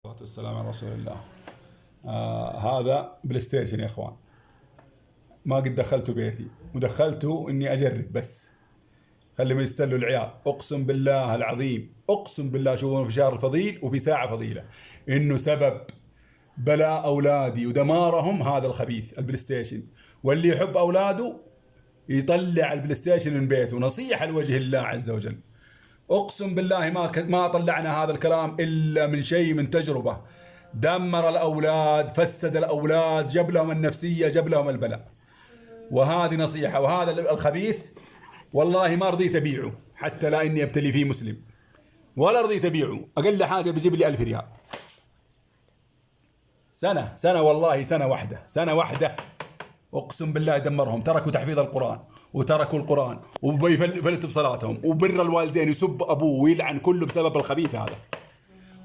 والصلاة والسلام على رسول الله. هذا بلاي ستيشن يا اخوان، ما قد دخلته بيتي ودخلته اني اجرب بس. خليهم يستلوا العيال، اقسم بالله العظيم، اقسم بالله شوفوا في شهر فضيل وفي ساعة فضيلة انه سبب بلاء اولادي ودمارهم هذا الخبيث البلاي ستيشن. واللي يحب اولاده يطلع البلاي ستيشن من بيته، نصيحة لوجه الله عز وجل. اقسم بالله ما طلعنا هذا الكلام الا من شيء، من تجربه. دمر الاولاد، فسد الاولاد، جاب لهم النفسيه، جاب لهم البلاء. وهذه نصيحه. وهذا الخبيث والله ما رضيت ابيعه، حتى لا اني ابتلي فيه مسلم، ولا رضيت ابيعه. اقل حاجه بيجيب لي 1000 ريال. سنه والله، سنه واحده اقسم بالله دمرهم. تركوا تحفيظ القران، وتركوا القرآن، وبيفلتوا بصلاتهم، وبر الوالدين، يسب أبوه ويلعن كله بسبب الخبيث هذا،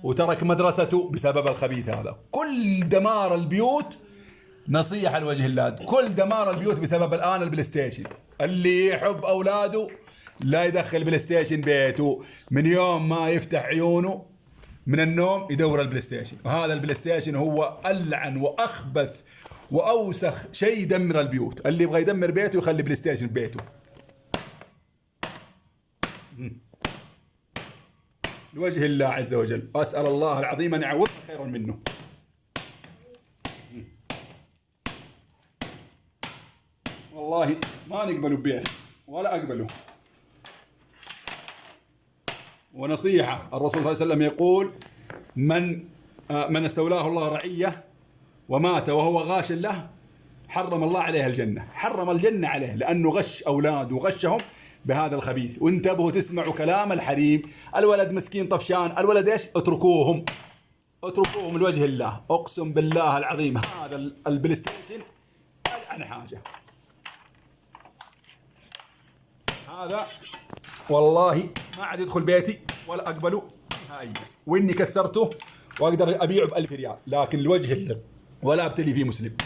وترك مدرسته بسبب الخبيث هذا. كل دمار البيوت، نصيحة لوجه الله، كل دمار البيوت بسبب الآن البلاي ستيشن. اللي يحب أولاده لا يدخل بلاي ستيشن بيته، من يوم ما يفتح عيونه من النوم يدور البلاي ستيشن. وهذا البلاي ستيشن هو ألعن وأخبث وأوسخ شيء يدمر البيوت. اللي يبغى يدمر بيته يخلي بلاي ستيشن ببيته. لوجه الله عز وجل، وأسأل الله العظيم أن يعوضنا خيرا منه. والله ما نقبله ببيت ولا أقبله. ونصيحة، الرسول صلى الله عليه وسلم يقول: من استولاه الله رعية ومات وهو غاش له حرم الله عليه الجنة. حرم الجنة عليه لأنه غش أولاد وغشهم بهذا الخبيث. وانتبهوا تسمعوا كلام الحريم. الولد مسكين طفشان، الولد ايش؟ اتركوهم لوجه الله. اقسم بالله العظيم هذا البلاي ستيشن ألعن حاجة. هذا والله ما عاد يدخل بيتي ولا أقبله نهائيا. وإني كسرته وأقدر أبيعه ب1000 ريال، لكن لوجه الله ولا أبتلي فيه مسلم.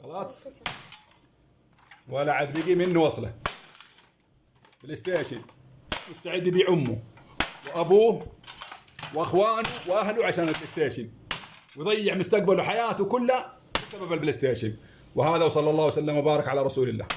خلاص، ولا عاد بقي منه وصله. بلاي ستيشن مستعد يبيع امه وابوه واخوانه واهله عشان البلاي ستيشن، ويضيع مستقبله وحياته كلها بسبب البلاي ستيشن. وهذا، وصلى الله وسلم وبارك على رسول الله.